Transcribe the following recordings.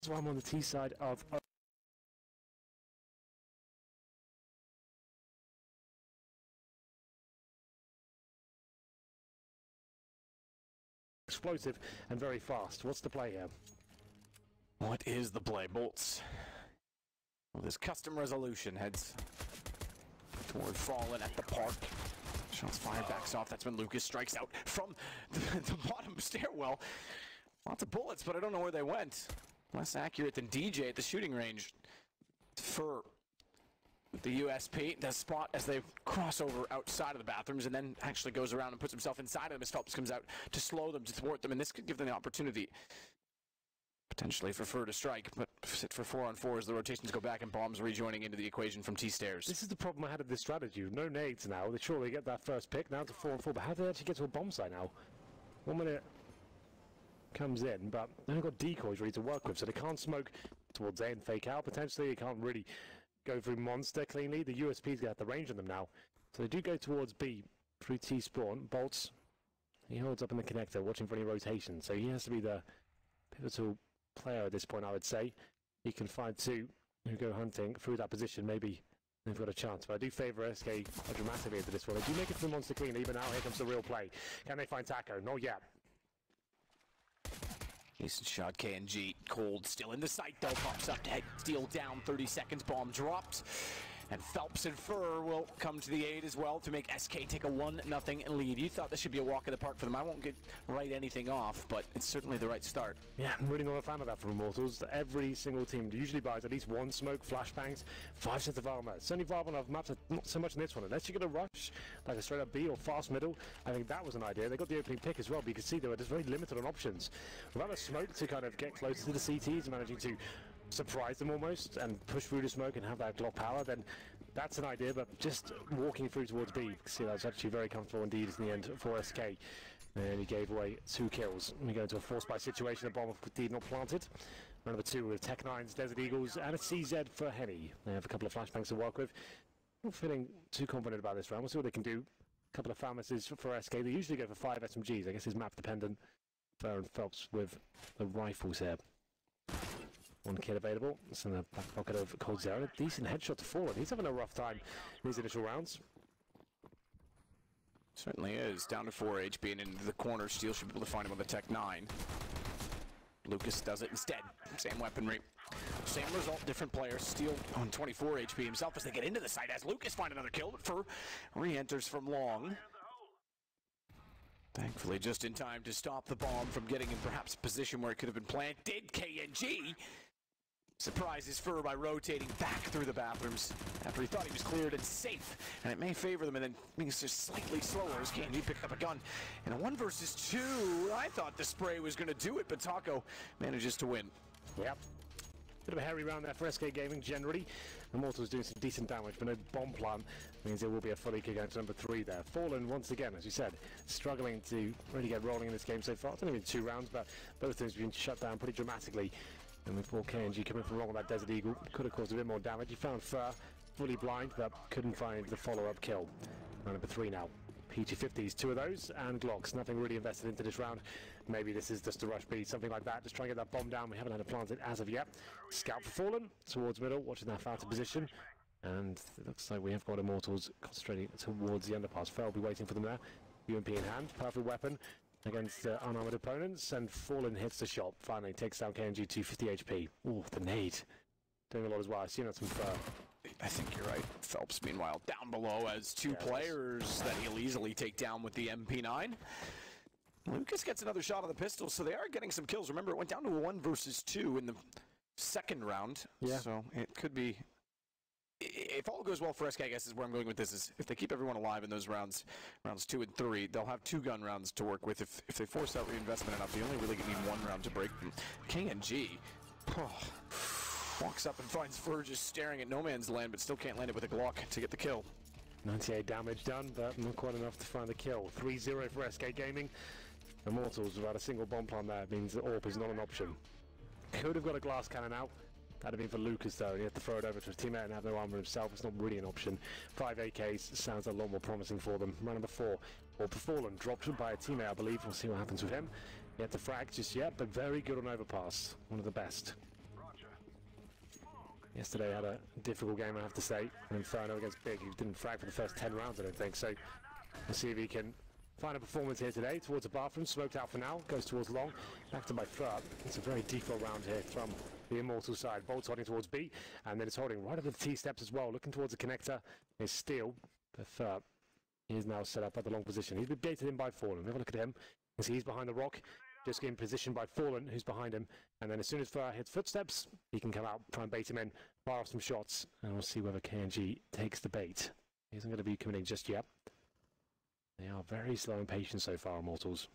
So I'm on the T side of explosive and very fast. What's the play here? What is the play, Bolts? Well, this custom resolution heads toward Fallen at the park. Shots fired, backs off. That's when Lucas strikes out from the bottom stairwell. Lots of bullets, but I don't know where they went. Less accurate than DJ at the shooting range. For the USP, does spot as they cross over outside of the bathrooms and then actually goes around and puts himself inside of them as Phelps comes out to slow them, to thwart them, and this could give them the opportunity potentially for Fur to strike, but sit for 4-on-4 as the rotations go back and bombs rejoining into the equation from T-stairs. This is the problem I had with this strategy. No nades now. They surely get that first pick. Now to 4-on-4, but how do they actually get to a bomb site now? 1 minute comes in, but they've got decoys ready to work with, so they can't smoke towards A and fake out potentially. They can't really go through Monster cleanly. The USP's got the range on them now, so they do go towards B through T spawn. Bolts, he holds up in the connector watching for any rotation, so he has to be the pivotal player at this point, I would say. He can find two who go hunting through that position. Maybe they've got a chance, but I do favour SK dramatically into this one. They do make it to the Monster cleanly, but now here comes the real play. Can they find Taco? Not yet. Decent shot, KNG. Cold still in the sight, though. Pops up to head steal down. 30 seconds. Bomb dropped. And Phelps and Fur will come to the aid as well to make SK take a 1-0 lead. You thought this should be a walk in the park for them. I won't write anything off, but it's certainly the right start. Yeah, I'm really not a fan of that from Immortals. Every single team usually buys at least one smoke, flashbangs, 5 sets of armor. It's only viable on maps, not so much in this one. Unless you're going to rush, like a straight up B or fast middle, I think that was an idea. They got the opening pick as well, but you can see they were just very limited on options. Without a smoke to kind of get closer to the CTs, managing to surprise them almost and push through the smoke and have that Glock power, then that's an idea. But just walking through towards B, you can see that's actually very comfortable indeed in the end for SK. And he gave away 2 kills. We go into a force buy situation. A bomb indeed not planted. Number 2 with Tech 9s, Desert Eagles, and a CZ for Henny. They have a couple of flashbangs to work with. Not feeling too confident about this round. We'll see what they can do. A couple of pharmacies for SK. They usually go for 5 SMGs. I guess it's map dependent. Fur and Phelps with the rifles here. 1 kill available. It's in the back pocket of Cold Zero. A decent headshot to Fallen. He's having a rough time in these initial rounds. Certainly is. Down to 4 HP and into the corner. Steel should be able to find him with a Tech 9. Lucas does it instead. Same weaponry. Same result, different player. Steel on 24 HP himself as they get into the site. As Lucas find another kill, but Fur re-enters from long. Thankfully, just in time to stop the bomb from getting in perhaps a position where it could have been planted. KNG surprises Fur by rotating back through the bathrooms after he thought he was cleared and safe. And it may favor them, and then being just slightly slower as KNG picked up a gun. In a 1 versus 2, I thought the spray was going to do it, but Taco manages to win. Yep. Bit of a hairy round there for SK Gaming generally. Immortals doing some decent damage, but no bomb plant means there will be a fully kick out to number 3 there. Fallen, once again, as you said, struggling to really get rolling in this game so far. It's only been 2 rounds, but both teams have been shut down pretty dramatically. And with poor KNG coming from wrong with that Desert Eagle, could have caused a bit more damage. He found Fur fully blind, but couldn't find the follow-up kill. Round number 3 now. P250s, 2 of those, and Glocks. Nothing really invested into this round. Maybe this is just a rush B, something like that. Just try and get that bomb down. We haven't had it planted as of yet. Scout for Fallen, towards middle, watching that outer position. And it looks like we have got Immortals concentrating towards the underpass. Fel will be waiting for them there. UMP in hand, perfect weapon against unarmored opponents, and Fallen hits the shot. Finally takes down KNG 250 HP. Ooh, the nade. Doing a lot as well. I assume that's from Fur. I think you're right. Phelps, meanwhile, down below as 2 players that he'll easily take down with the MP9. Lucas gets another shot of the pistol, so they are getting some kills. Remember, it went down to a 1 versus 2 in the second round. Yeah. So it could be... If all goes well for SK, I guess is where I'm going with this, is if they keep everyone alive in those rounds 2 and 3, they'll have 2 gun rounds to work with. If they force out reinvestment enough, you only really need 1 round to break them. KNG... walks up and finds Fur just staring at no man's land, but still can't land it with a Glock to get the kill. 98 damage done, but not quite enough to find the kill. 3-0 for SK Gaming. Immortals without a single bomb plant there means that AWP is not an option. Could have got a glass cannon out. That'd have been for Lucas though, and he had to throw it over to his teammate and have no armor himself. It's not really an option. 5 AKs sounds a lot more promising for them. Round number 4, or Fallen, dropped by a teammate, I believe. We'll see what happens with him. He had to frag just yet, but very good on overpass. One of the best. Yesterday had a difficult game, I have to say. Inferno against Big, he didn't frag for the first 10 rounds, I don't think. So we'll see if he can find a performance here today. Towards the bathroom, smoked out for now, goes towards long, back to my third. It's a very default round here from the Immortal side. Bolt's holding towards B, and then it's holding right up the T steps as well, looking towards the connector. Is Steel, the third. He is now set up at the long position. He's been baited in by Fallen. Have a look at him. You can see he's behind the rock, just getting positioned by Fallen, who's behind him. And then as soon as Fur hits footsteps, he can come out, try and bait him in, fire off some shots, and we'll see whether KNG takes the bait. He isn't going to be committing just yet. They are very slow and patient so far, Immortals.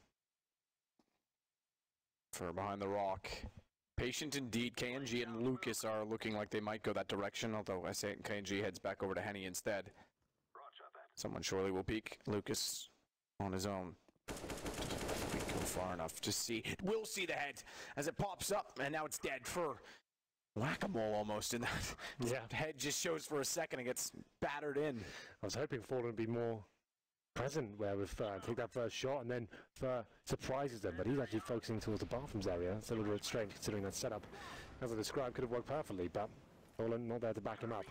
Fur behind the rock. Patient indeed. KNG and Lucas are looking like they might go that direction, although I say KNG heads back over to Henny instead. Someone surely will peek. Lucas on his own. Doesn't go far enough to see. We'll see the head as it pops up, and now it's dead. For whack-a-mole almost in that. Yeah. Head just shows for a second and gets battered in. I was hoping Fallen would be more present where with Fur, take that first shot, and then Fur surprises them, but he's actually focusing towards the bathrooms area. It's a little bit strange considering that setup, as I described, could have worked perfectly, but Fallen not there to back him up.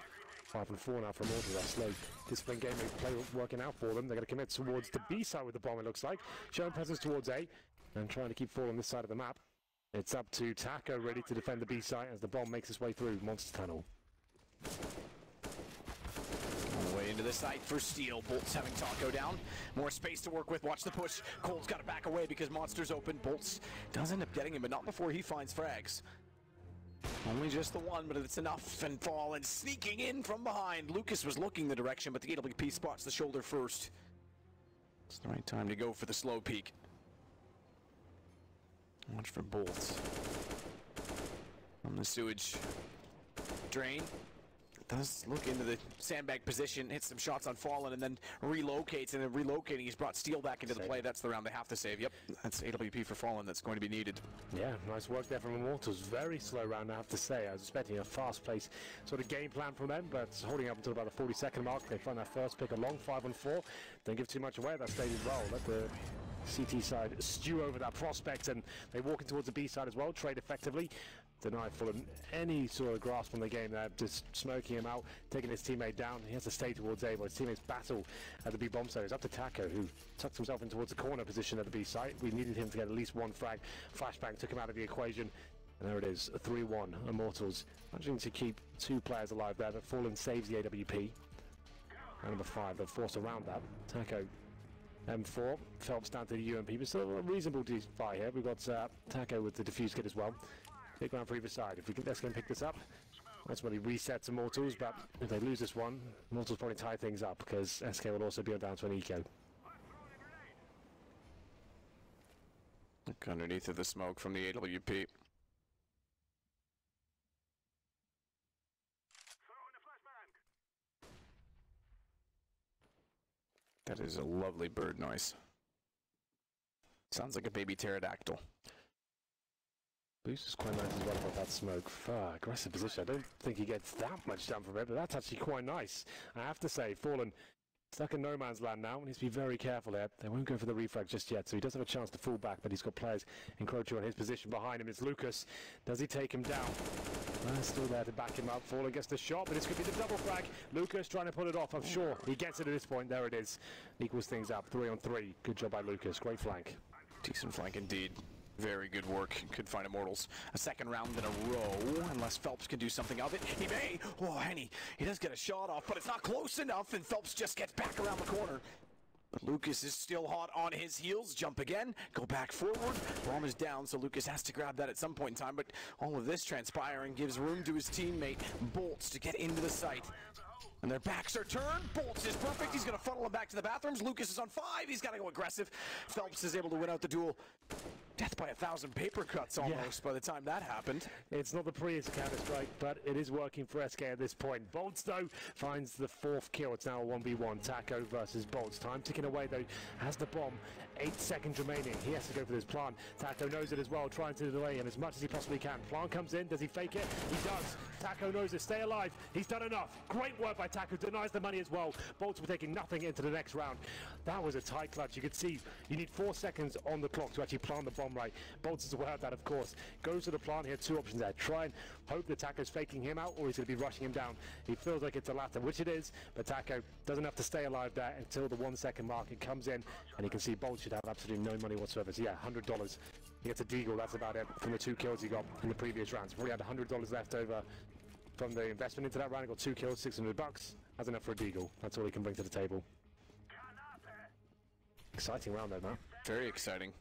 5 and 4 now for Immortals. That slow discipline game play working out for them. They're going to commit towards the B side with the bomb, it looks like. Showing presence towards A and trying to keep Fallen on this side of the map. It's up to Taco, ready to defend the B side as the bomb makes its way through Monster Tunnel. All the way into the site for Steel. Bolts having Taco down. More space to work with. Watch the push. Cole's got to back away because Monster's open. Bolts does end up getting him, but not before he finds frags. Only just the one, but it's enough. And Fallen sneaking in from behind. Lucas was looking the direction, but the AWP spots the shoulder first. It's the right time to go for the slow peek. Watch for Bolts. From the sewage drain. Does look into the sandbag position, hits some shots on Fallen, and then relocates. And then relocating, he's brought Steel back into the play. That's the round they have to save. Yep, that's AWP for Fallen that's going to be needed. Yeah, nice work there from Immortals. Very slow round, I have to say. I was expecting a fast-paced sort of game plan from them, but holding up until about the 40-second mark. They find that first pick along, 5 and 4. Don't give too much away at that stage as well. Let the CT side stew over that prospect, and they walk in towards the B side as well, trade effectively. Denied Fulham any sort of grasp on the game there, just smoking him out, taking his teammate down. He has to stay towards A, but his teammates battle at the B bomb site. It's up to Taco, who tucks himself in towards the corner position at the B site. We needed him to get at least one frag. Flashbang took him out of the equation. And there it is, 3-1, Immortals. Managing to keep 2 players alive there, but Fallen saves the AWP. And number 5, they're forced around that. Taco, M4, Phelps down to the UMP, but still a reasonable fight here. We've got Taco with the defuse kit as well. Big round for either side. If we can, let's go and pick this up. That's when he resets Immortals, but if they lose this one, Immortals probably tie things up because SK will also be on down to an eco. Look underneath of the smoke from the AWP. That is a lovely bird noise. Sounds like a baby pterodactyl. Boost is quite nice as well about that smoke. Aggressive position. I don't think he gets that much done from it, but that's actually quite nice. I have to say, Fallen stuck in no man's land now. He needs to be very careful there. They won't go for the refrag just yet, so he does have a chance to fall back, but he's got players encroaching on his position behind him. It's Lucas. Does he take him down? Still there to back him up. Fallen gets the shot, but this could be the double frag. Lucas trying to pull it off. I'm sure he gets it at this point. There it is. Equals things up. 3 on 3. Good job by Lucas. Great flank. Decent flank indeed. Very good work. Could find Immortals a second round in a row, unless Phelps can do something of it. He may. Oh, Henny, he does get a shot off, but it's not close enough, and Phelps just gets back around the corner. But Lucas is still hot on his heels. Jump again. Go back forward. Bomb is down, so Lucas has to grab that at some point in time, but all of this transpiring gives room to his teammate, Bolts, to get into the site. And their backs are turned. Bolts is perfect. He's going to funnel him back to the bathrooms. Lucas is on 5. He's got to go aggressive. Phelps is able to win out the duel. Death by 1,000 paper cuts almost by the time that happened. It's not the prettiest Counter-Strike, but it is working for SK at this point. Bolts, though, finds the 4th kill. It's now a 1v1. Taco versus Bolts. Time ticking away, though. Has the bomb. 8 seconds remaining. He has to go for this plant. Taco knows it as well, trying to delay him as much as he possibly can. Plant comes in. Does he fake it? He does. Taco knows it. Stay alive. He's done enough. Great work by Taco. Denies the money as well. Bolts were taking nothing into the next round. That was a tight clutch. You could see you need 4 seconds on the clock to actually plant the bomb bomb right. Bolts is aware of that, of course. Goes to the plant here, two options there. Try and hope the Taco's faking him out, or he's going to be rushing him down. He feels like it's the latter, which it is, but Taco doesn't have to stay alive there until the 1 second mark. It comes in, and you can see Bolt should have absolutely no money whatsoever. So yeah, $100. He gets a deagle, that's about it from the 2 kills he got in the previous rounds. Probably had $100 left over from the investment into that round. He got 2 kills, $600. That's enough for a deagle. That's all he can bring to the table. Exciting round though, man. Very exciting.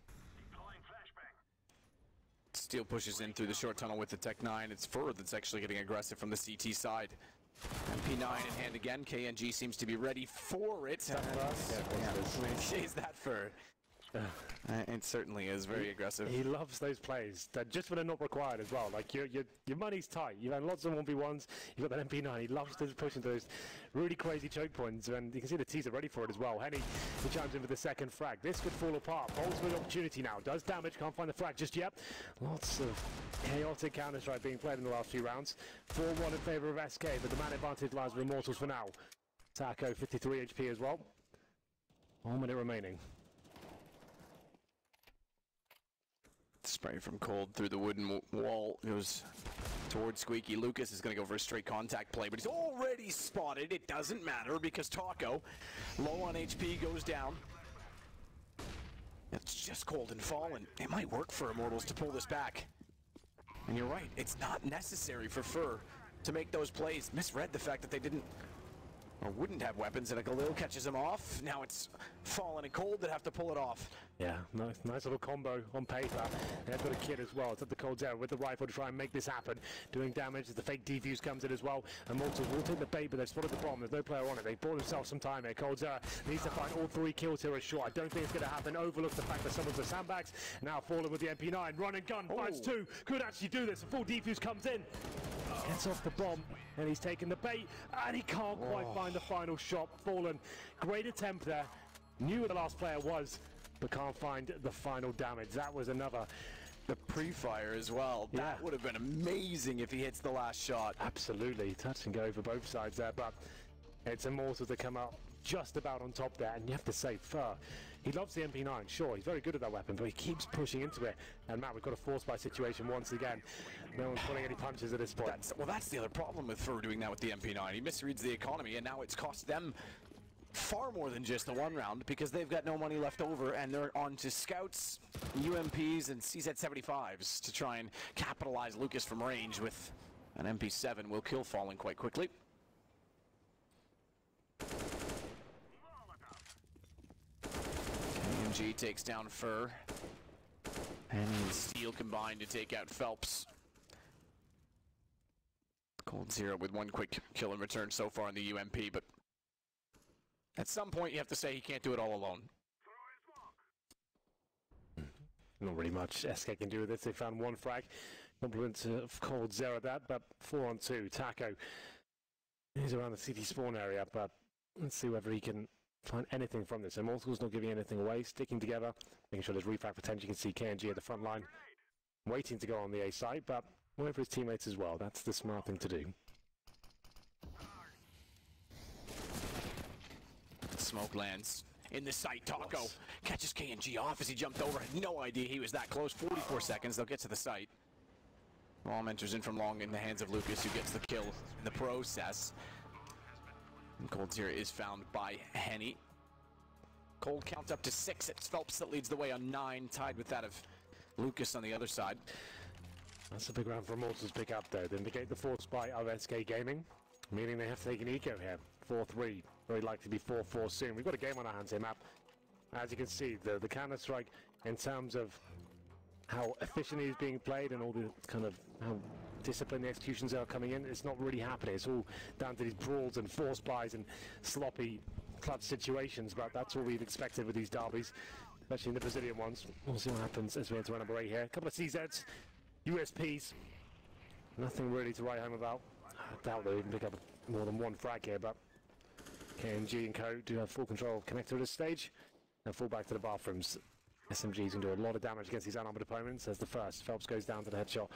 Steel pushes in through the short tunnel with the Tech 9. It's Fur that's actually getting aggressive from the CT side. MP9 in hand again. KNG seems to be ready for it. Is that Fur? It certainly is very aggressive. He loves those plays, that just when they're not required as well. Like your money's tight. You've had lots of 1v1s. You've got that MP9. He loves to push into those really crazy choke points, and you can see the T's are ready for it as well. Henny, he chimes in with the second frag. This could fall apart. Bolts with opportunity now. Does damage. Can't find the frag just yet. Lots of chaotic Counter-Strike being played in the last few rounds. 4-1 in favour of SK, but the man advantage lies with Immortals for now. Taco 53 HP as well. 1 minute remaining. Spray from Cold through the wooden wall goes towards Squeaky. Lucas is going to go for a straight contact play, but he's already spotted. It doesn't matter because Taco, low on HP, goes down. It's just Cold and Fallen. It might work for Immortals to pull this back. And you're right, it's not necessary for Fur to make those plays. Misread the fact that they didn't or wouldn't have weapons, and a Galil catches him off. Now it's Fallen and Cold that have to pull it off. Yeah, nice little combo on paper. They've got a kid as well. It's at the Cold Zero with the rifle to try and make this happen. Doing damage as the fake defuse comes in as well. And Immortals will take the bait, but they've spotted the bomb. There's no player on it. They bought themselves some time here. Cold Zero needs to find all 3 kills here as short. I don't think it's going to happen. Overlooks the fact that someone's the sandbags. Now Fallen with the MP9. Run and gun. Finds 2. Could actually do this. A full defuse comes in. Gets off the bomb, and he's taken the bait, and he can't quite find the final shot. Fallen, great attempt there. Knew where the last player was, but can't find the final damage. That was another. The pre-fire as well. Yeah. That would have been amazing if he hits the last shot. Absolutely. Touch and go for both sides there, but it's Immortals to come out just about on top there, and you have to say, Fur, he loves the MP9, sure, he's very good at that weapon, but he keeps pushing into it. And Matt, we've got a force buy situation once again. No one's pulling any punches at this point. That's the other problem with Fur doing that with the MP9. He misreads the economy, and now it's cost them far more than just the 1 round, because they've got no money left over, and they're on to scouts, UMPs, and CZ75s to try and capitalize Lucas from range with an MP7. Will kill Fallen quite quickly. KMG takes down Fur, and Steel combined to take out Phelps. Cold Zero with 1 quick kill in return so far in the UMP, but at some point you have to say he can't do it all alone. Not really much SK can do with this. They found 1 frag. Compliment of Cold Zero that, but 4 on 2. Taco, he's around the city spawn area, but let's see whether he can find anything from this. Immortals not giving anything away, sticking together, making sure there's refrag potential. You can see KNG at the front line, waiting to go on the A site, but waiting for his teammates as well. That's the smart thing to do. Smoke lands in the sight. Taco catches KNG off as he jumped over. Had no idea he was that close. 44 seconds. They'll get to the site. Bomb enters in from long in the hands of Lucas, who gets the kill in the process. And Cold Zero is found by Henny. Cold counts up to 6. It's Phelps that leads the way on 9, tied with that of Lucas on the other side. That's a big round for Immortals to pick up, though. They negate the force buy of SK Gaming, meaning they have to take an eco here. 4-3. Very likely to be 4-4 soon. We've got a game on our hands here, Map. As you can see, the Counter-Strike, in terms of how efficiently it's being played and all the kind of how disciplined the executions are coming in, it's not really happening. It's all down to these brawls and force buys and sloppy clutch situations, but that's all we've expected with these derbies, especially in the Brazilian ones. We'll see what happens as we enter round number 8 here. A couple of CZs, USPs, nothing really to write home about. I doubt they'll even pick up more than 1 frag here, but KMG and co do have full control of connector at this stage and fall back to the bathrooms. SMGs can do a lot of damage against these unarmored opponents. As the first, Phelps goes down to the headshot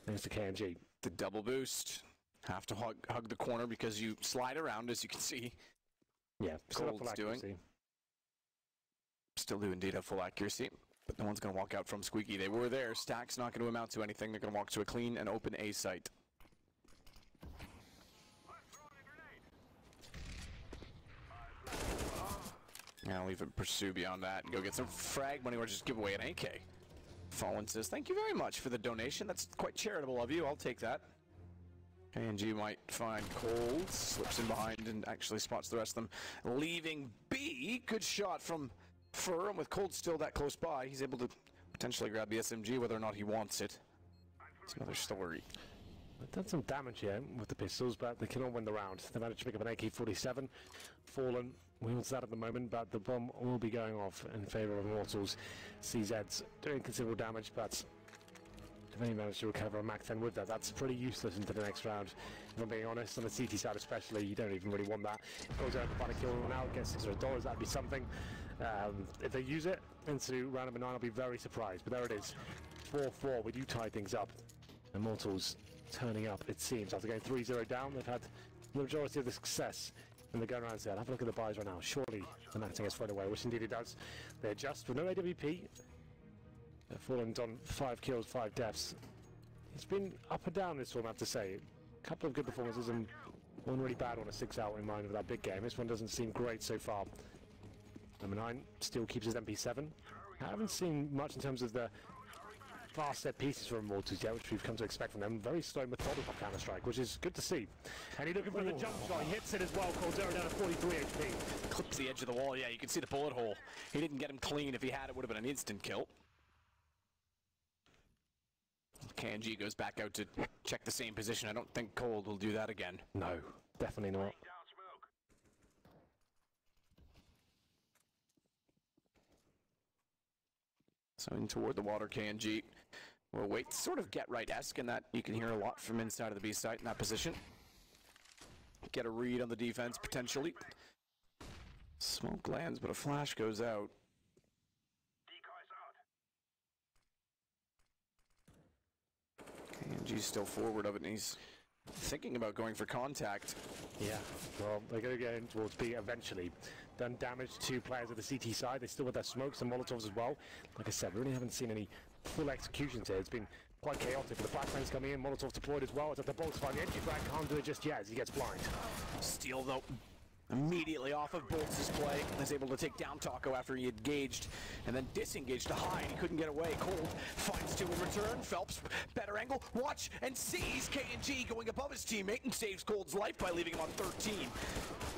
thanks to KMG. The double boost. Have to hug the corner because you slide around, as you can see. Yeah, Cold's doing. Still do indeed have full accuracy. But no one's going to walk out from Squeaky. They were there. Stack's not going to amount to anything. They're going to walk to a clean and open A site. Now leave it pursue beyond that and go get some frag money or just give away an AK. Fallen says, thank you very much for the donation. That's quite charitable of you. I'll take that. KNG might find Cold. Slips in behind and actually spots the rest of them. Leaving B. Good shot from Fur. And with Cold still that close by, he's able to potentially grab the SMG whether or not he wants it. It's another story. They've done some damage here with the pistols, but they cannot win the round. They managed to pick up an AK-47. Fallen wields that at the moment, but the bomb will be going off in favour of Immortals. CZ's doing considerable damage, but if they manage to recover a MAC-10 with that, that's pretty useless into the next round. If I'm being honest, on the CT side especially, you don't even really want that. Goes out to find a kill now, gets $600, that'd be something. If they use it into round number 9, I'll be very surprised, but there it is. 4-4, we do tie things up. Immortals turning up, it seems. After going 3-0 down, they've had the majority of the success in the gun rounds there. Have a look at the buys right now. Surely the matching has thrown away, which indeed it does. They adjust with no AWP. Fallen's on 5 kills, 5 deaths. It's been up and down this one, I have to say. A couple of good performances and one really bad one, a 6-out in mind of that big game. This one doesn't seem great so far. Number 9 still keeps his MP7. I haven't seen much in terms of the fast set pieces from Immortals yet, which we've come to expect from them. Very slow, methodical Counter-Strike, which is good to see. And he's looking for the jump shot. He hits it as well. Caldera down to 43 HP. Clips the edge of the wall. Yeah, you can see the bullet hole. He didn't get him clean. If he had, it would have been an instant kill. KNG goes back out to check the same position. I don't think Cold will do that again. No, definitely not. So in toward the water, KNG will wait, sort of get right-esque in that you can hear a lot from inside of the B site in that position. Get a read on the defense, potentially. Smoke lands, but a flash goes out. KNG's still forward of it, and he's thinking about going for contact. Yeah, well, they're going to get in towards B eventually. Done damage to players of the CT side. They still have their smokes and Molotovs as well. Like I said, we really haven't seen any full executions here. It's been quite chaotic. The flashbangs coming in, Molotov deployed as well. It's at the bolts find the entry frag, can't do it just yet as he gets blind. Steal though. Immediately off of Bolts' play, is able to take down Taco after he engaged and then disengaged to hide. He couldn't get away. Cold finds 2 in return. Phelps, better angle. Watch and sees KNG going above his teammate and saves Cold's life by leaving him on 13.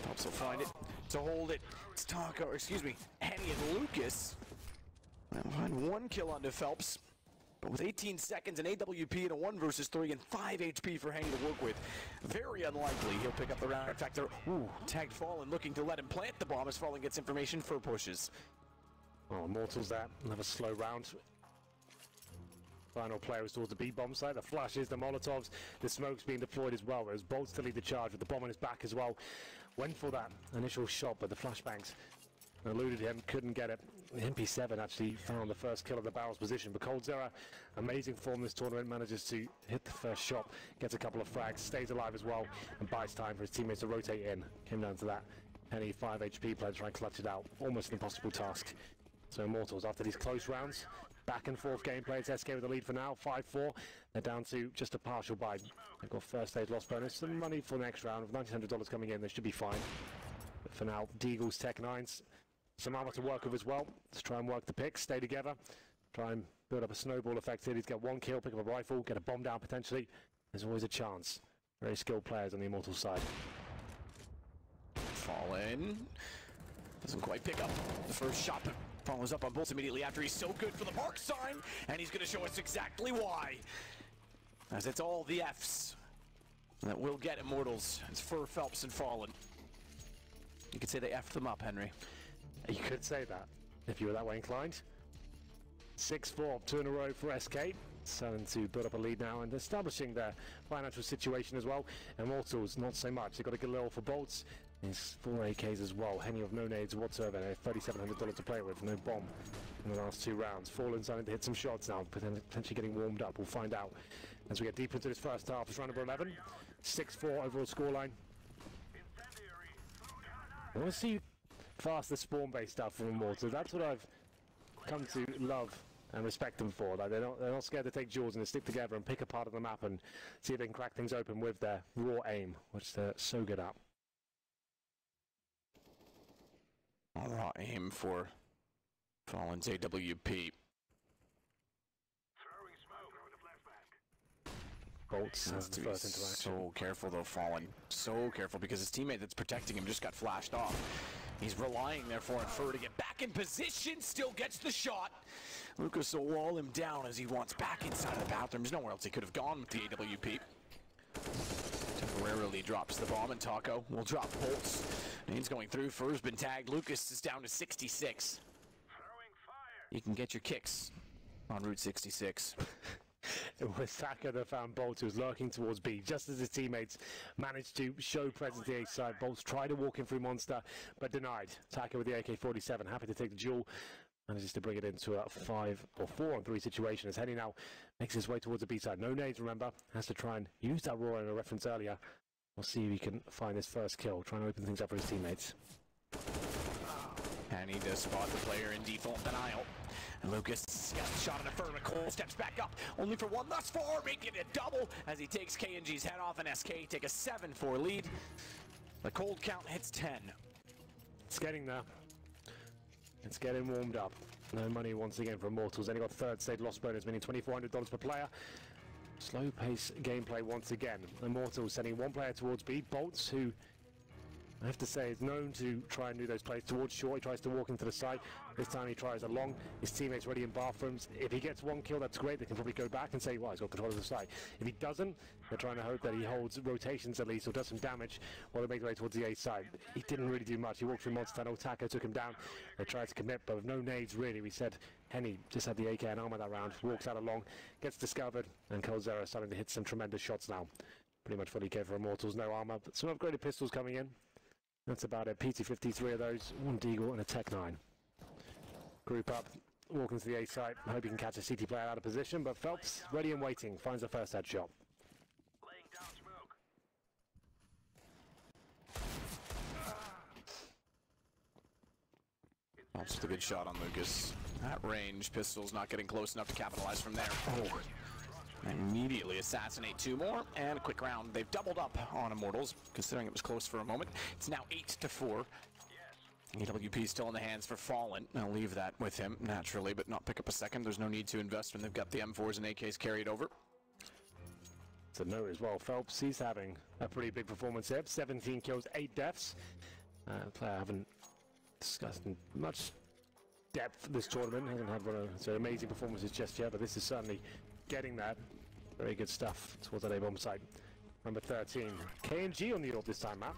Phelps will find it to hold it. It's Taco, or excuse me, Henny and Lucas. They'll find 1 kill onto Phelps. But with 18 seconds, an AWP and a 1 versus 3 and 5 HP for Henny to work with, very unlikely he'll pick up the round. In fact, they're tagged Fallen, looking to let him plant the bomb as Fallen gets information for pushes. Oh, Immortals there. Another slow round. Final player is towards the B bomb site. The flashes, the Molotovs, the smoke's being deployed as well. There's Bolts to lead the charge with the bomb on his back as well. Went for that initial shot, but the flashbangs eluded him, couldn't get it. The MP7 actually found the first kill of the barrel's position, but Coldzera, amazing form this tournament, manages to hit the first shot, gets a couple of frags, stays alive as well, and buys time for his teammates to rotate in. Came down to that. Henny 5 HP player trying to clutch it out. Almost an impossible task. So Immortals, after these close rounds, back and forth gameplay. It's SK with the lead for now, 5-4. They're down to just a partial buy. They've got first stage loss bonus, some money for the next round. With $1,900 coming in, they should be fine. But for now, Deagle's Tech 9s. Some armor to work with as well. Let's try and work the picks, stay together, try and build up a snowball effect here. He's got 1 kill, pick up a rifle, get a bomb down potentially. There's always a chance. Very skilled players on the Immortals side. Fallen. Doesn't quite pick up the first shot, but follows up on Bolts immediately after. He's so good for the mark sign, and he's going to show us exactly why. As it's all the Fs that will get Immortals. It's Fur, Phelps, and Fallen. You could say they F'd them up, Henry. You could say that, if you were that way inclined. 6-4, 2 in a row for SK. Starting to build up a lead now and establishing their financial situation as well. Immortals, not so much. They've got a good little for Bolts. There's 4 AKs as well. Henny of no nades whatsoever. They have $3,700 to play with. No bomb in the last 2 rounds. Fallen starting to hit some shots now, potentially getting warmed up. We'll find out as we get deeper into this first half. It's round number 11. 6-4 overall scoreline. I want to see faster spawn-based stuff from Immortals. That's what I've come to love and respect them for. Like they're not scared to take duels and they stick together and pick a part of the map and see if they can crack things open with their raw aim, which they're so good at. Raw aim for Fallen's AWP. Bolts has the first interaction. So careful though, Fallen. So careful because his teammate that's protecting him just got flashed off. He's relying therefore on Fur to get back in position, still gets the shot. Lucas will wall him down as he wants back inside of the bathroom. There's nowhere else he could have gone with the AWP. Temporarily drops the bomb and Taco will drop bolts. Nade's going through, Fur's been tagged. Lucas is down to 66. You can get your kicks on Route 66. It was Saka that found Bolts, who was lurking towards B. Just as his teammates managed to show presence to the A side, Bolts tried to walk in through Monster, but denied. Saka with the AK-47, happy to take the duel. Manages to bring it into a 5 or 4 on 3 situation as Henny now makes his way towards the B side. No nades, remember. Has to try and use that roar in a reference earlier. We'll see if he can find his first kill, trying to open things up for his teammates. Henny does spot the player in default denial. And Lucas got the shot in the front. Cole steps back up, only for one thus far, making it double as he takes KNG's head off, and SK take a 7-4 lead. The cold count hits 10. It's getting there. It's getting warmed up. No money once again for Immortals. Only got third state loss bonus, meaning $2,400 per player. Slow pace gameplay once again. Immortals sending one player towards B. Bolts, who I have to say is known to try and do those plays towards short. He tries to walk into the side. This time he tries along. His teammates ready in bathrooms. If he gets one kill, that's great. They can probably go back and say, well, he's got control of the side. If he doesn't, they're trying to hope that he holds rotations at least or does some damage while they make their way towards the A side. He didn't really do much. He walked through Monster Tunnel. Taco took him down. They tried to commit, but with no nades really. We said Henny just had the AK and armor that round. Walks out along, gets discovered, and Coldzera starting to hit some tremendous shots now. Pretty much fully cared for Immortals, no armor, but some upgraded pistols coming in. That's about it. PT-53 of those, one Deagle and a Tech 9. Group up, walking to the A site. I hope he can catch a CT player out of position, but Phelps, ready and waiting, finds the first headshot. Laying down smoke. Phelps with a good shot on Lucas. At range, pistol's not getting close enough to capitalize from there. Oh. Immediately assassinate 2 more, and a quick round. They've doubled up on Immortals, considering it was close for a moment. It's now 8-4. AWP still in the hands for Fallen. I'll leave that with him, naturally, but not pick up a second. There's no need to invest when they've got the M4s and AKs carried over. To note as well, Phelps, he's having a pretty big performance here. 17 kills, 8 deaths. Player I haven't discussed in much depth this tournament. Hasn't had one of his amazing performances just yet, but this is certainly getting that. Very good stuff towards that A-bomb site. Number 13. KNG on the AWP this time, Matt.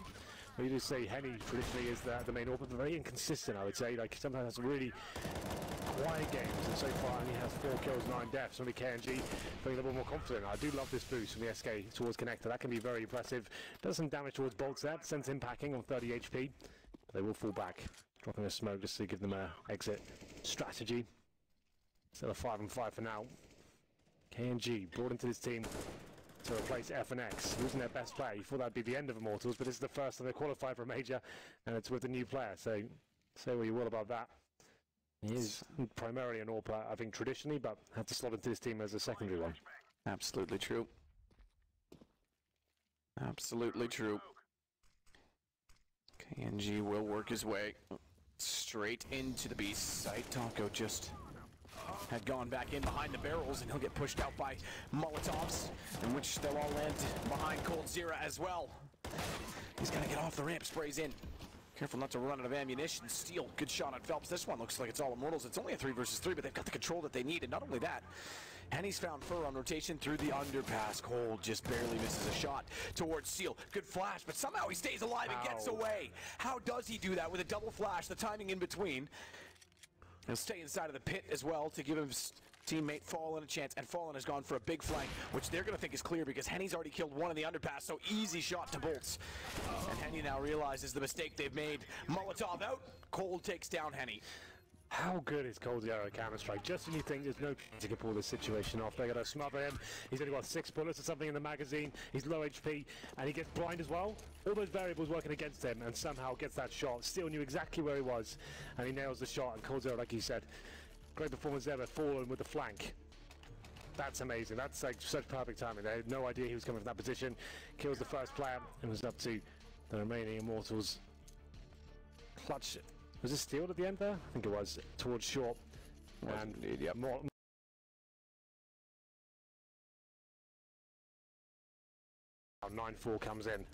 We do say Henny traditionally is the main AWP, but very inconsistent, I would say. Like, sometimes has really quiet games, and so far only has 4 kills, 9 deaths. Only KNG feeling a little more confident. I do love this boost from the SK towards Connector. That can be very impressive. Does some damage towards Bolts there. Sends him packing on 30 HP. But they will fall back. Dropping a smoke just to give them a exit strategy. Still a 5-5 for now. KNG brought into this team to replace F and X, losing their best player. You thought that'd be the end of Immortals, but this is the first time they qualified for a major, and it's with a new player. So, say what you will about that. He is primarily an AWP player, I think, traditionally, but had to slot into this team as a secondary one. Absolutely true. Absolutely true. KNG will work his way straight into the B site. Taco just had gone back in behind the barrels, and he'll get pushed out by Molotovs, in which they'll all land behind Coldzera as well. He's gonna get off the ramp, sprays in. Careful not to run out of ammunition. Steal, good shot on Phelps. This one looks like it's all Immortals. It's only a 3 versus 3, but they've got the control that they need, and not only that, Henny's found Fur on rotation through the underpass. Cole just barely misses a shot towards Seal. Good flash, but somehow he stays alive and gets away. How does he do that with a double flash, the timing in between? He'll stay inside of the pit as well to give his teammate Fallen a chance, and Fallen has gone for a big flank, which they're going to think is clear because Henny's already killed one in the underpass, so easy shot to Bolts. And Henny now realizes the mistake they've made. Molotov out, Cole takes down Henny. How good is Coldzera at Counter-Strike? Just when you think there's no chance he can pull this situation off, they're going to smother him. He's only got 6 bullets or something in the magazine. He's low HP, and he gets blind as well. All those variables working against him, and somehow gets that shot. Still knew exactly where he was, and he nails the shot. And Coldzera, like you said, Great performance there, but fallen with the flank. That's amazing. That's like such perfect timing. They had no idea he was coming from that position. Kills the first player and was up to the remaining Immortals. Clutch. Was it stealed at the end there? I think it was. Towards short. And indeed, yep. more. 9-4 comes in.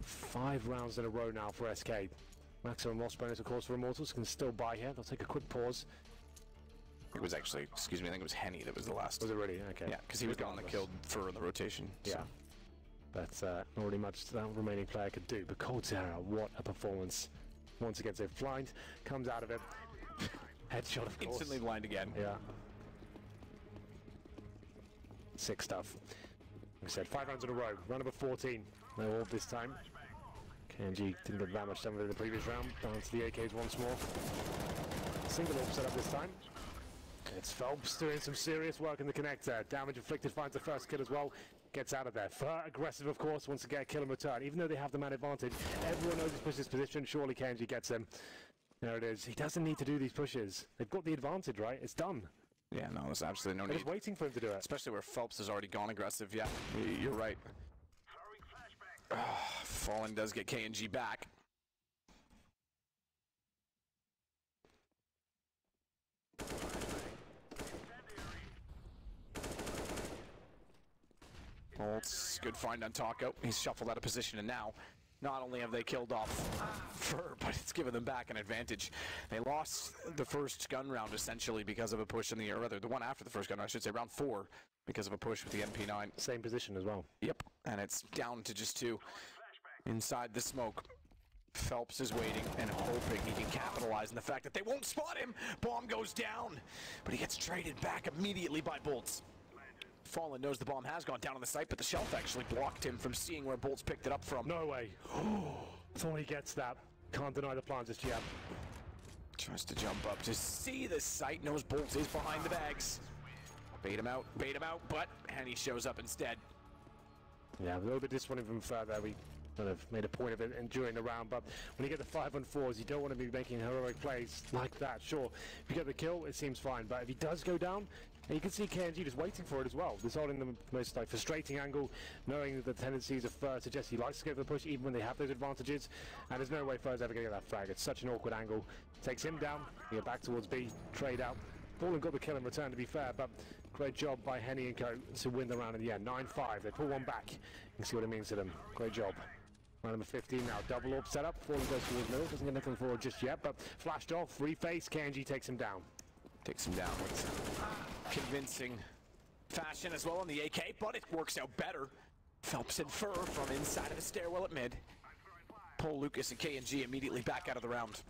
5 rounds in a row now for SK. Maximum loss bonus, of course, for Immortals. Can still buy here. They'll take a quick pause. It was actually, excuse me, I think it was Henny that was the last. Was it really? Okay. Yeah, because he was the one that killed Fur in the rotation. Yeah. So. But not really much that remaining player could do. But Coldzera, what a performance. Once again, so blind, comes out of it. Headshot, of course. Instantly blind again. Yeah. Sick stuff. Like I said, 5 rounds in a row. Round number 14. No orb this time. KNG didn't get that much done with it in the previous round. Down to the AKs once more. Single orb set up this time. It's Phelps doing some serious work in the connector. Damage inflicted, finds the first kill as well. Gets out of there. Fur aggressive, of course, wants to get a kill in return. Even though they have the man advantage, everyone knows he's pushed his position. Surely KNG gets him. There it is. He doesn't need to do these pushes. They've got the advantage, right? It's done. Yeah, no, there's absolutely no They're need. just waiting for him to do it. Especially where Phelps has already gone aggressive. Yeah, you're right. Fallen does get KNG back. Bolts, good find on Taco. He's shuffled out of position, and now not only have they killed off Fur, but it's given them back an advantage. They lost the first gun round essentially because of a push in the air, or rather the one after the first gun round, I should say, round 4, because of a push with the MP9. Same position as well. Yep, and it's down to just 2 inside the smoke. Phelps is waiting and hoping he can capitalize on the fact that they won't spot him. Bomb goes down, but he gets traded back immediately by Bolts. Fallen knows the bomb has gone down on the site, but the shelf actually blocked him from seeing where Bolts picked it up from. No way. Thought he gets that. Can't deny the plan just yet. Tries to jump up to see the site, knows Bolts is behind the bags. Bait him out, but Henny shows up instead. Yeah, a little bit disappointing from further. We kind of made a point of it during the round, but when you get the 5-on-4s, you don't want to be making heroic plays like that. Sure, if you get the kill, it seems fine, but if he does go down, and you can see KNG just waiting for it as well. This holding the most frustrating angle, knowing that the tendencies of Fur suggest he likes to go for the push even when they have those advantages, and there's no way Fur's ever going to get that frag. It's such an awkward angle. Takes him down, you get back towards B, trade out. Fallen got the kill in return, to be fair, but great job by Henny and co to win the round in the end. 9-5, they pull one back. You can see what it means to them. Great job. Round number 15 now, double orb setup. Fallen goes towards middle, doesn't get nothing forward just yet, but flashed off, reface, KNG takes him down. Takes him down with convincing fashion as well on the AK, but it works out better. Phelps and Fur from inside of the stairwell at mid. Pull Lucas and KNG immediately back out of the round.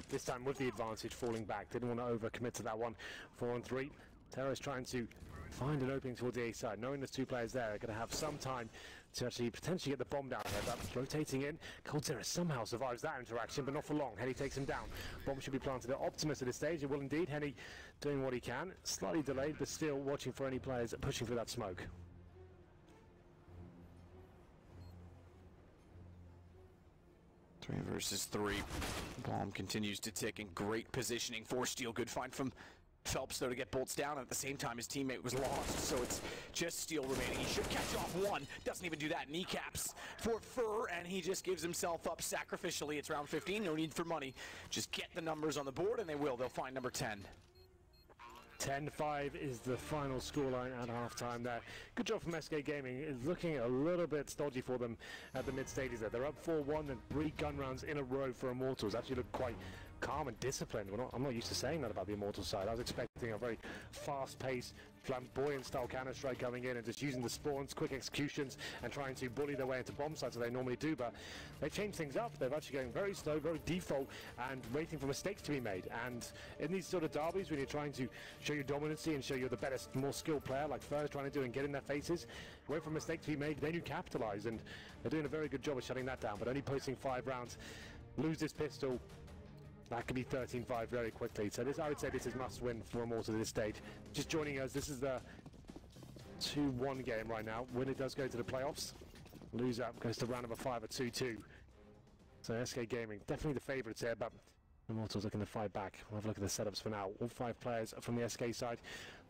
This time with the advantage, falling back. Didn't want to overcommit to that one. 4-on-3. Terra's trying to find an opening towards the A side. Knowing there's 2 players there, they're going to have some time to actually potentially get the bomb down here. But rotating in, Coldzera somehow survives that interaction, but not for long. Henny takes him down. Bomb should be planted at Optimus at this stage. It will indeed. Henny doing what he can. Slightly delayed, but still watching for any players pushing through that smoke. Three versus 3. Bomb continues to tick in great positioning for Steel. Good find from Phelps, though, to get Bolts down, and at the same time his teammate was lost, so it's just Steel remaining. He should catch off one, doesn't even do that. Kneecaps for Fur, and he just gives himself up sacrificially. It's round 15, no need for money. Just get the numbers on the board, and they will. They'll find number 10. 10-5 is the final scoreline at halftime there. Good job from SK Gaming. It's looking a little bit stodgy for them at the mid stages there. They're up 4-1 and 3 gun rounds in a row for Immortals. Actually look quite calm and disciplined. I'm not used to saying that about the Immortals side. I was expecting a very fast-paced, flamboyant style counter-strike coming in and just using the spawns, quick executions, and trying to bully their way into bomb sites as they normally do, but they changed things up. They're actually going very slow, very default, and waiting for mistakes to be made. And in these sort of derbies, when you're trying to show your dominancy and show you're the better, more skilled player, like Fur is trying to do and get in their faces, wait for mistakes to be made, then you capitalize, and they're doing a very good job of shutting that down, but only posting 5 rounds. Lose this pistol, that could be 13-5 very quickly. So this, I would say this is must-win for Immortals at this stage. Just joining us, this is the 2-1 game right now. Winner does go to the playoffs. Loser goes to round number 5 at 2-2. So SK Gaming, definitely the favourites here, but Immortals looking to fight back. We'll have a look at the setups for now. All 5 players from the SK side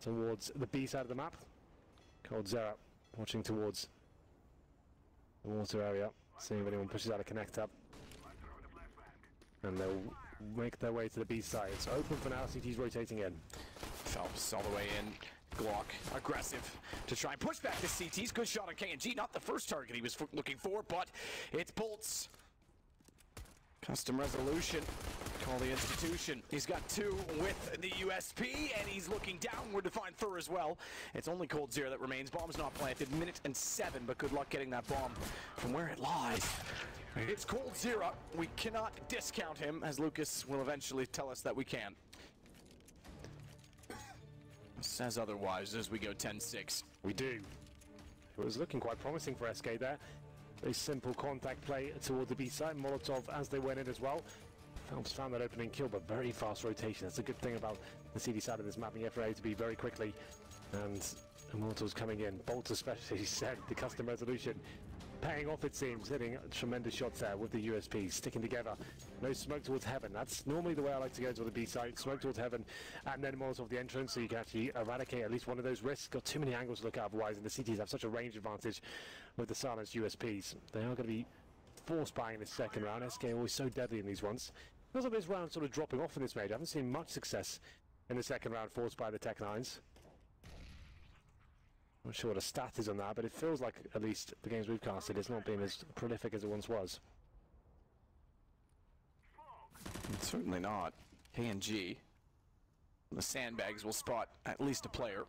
towards the B side of the map. coldzera watching towards the water area, seeing if anyone pushes out a connect up. And they'll make their way to the B side. It's open for now, CT's rotating in. Phelps all the way in. Glock, aggressive to try and push back the CTs. Good shot on KNG. Not the first target he was looking for, but it's Bolts. Custom resolution. Call the institution. He's got 2 with the USP, and he's looking downward to find Fur as well. It's only coldzera that remains. Bomb's not planted. Minute and 7, but good luck getting that bomb from where it lies. It's coldzera. We cannot discount him, as Lucas will eventually tell us that we can. Says otherwise as we go 10-6. We do. It was looking quite promising for SK there. A simple contact play toward the B side. Molotov as they went in as well. Phelps found that opening kill, but very fast rotation. That's a good thing about the CD side of this mapping. You have to be very quickly. And Immortals coming in. Bolts especially said the custom resolution paying off, it seems, hitting tremendous shots there with the USP, sticking together. No smoke towards heaven. That's normally the way I like to go to the B side. Smoke towards heaven, and then Molotov the entrance, so you can actually eradicate at least one of those risks. Got too many angles to look at otherwise, and the CTs have such a range advantage with the silenced USPs. They are going to be force buying in the second round. SK always so deadly in these ones. Feels like this round sort of dropping off in this major. I haven't seen much success in the second round forced by the Tech 9s. I'm not sure what a stat is on that, but it feels like, at least the games we've casted, it's not been as prolific as it once was. Certainly not. KNG. The sandbags will spot at least a player,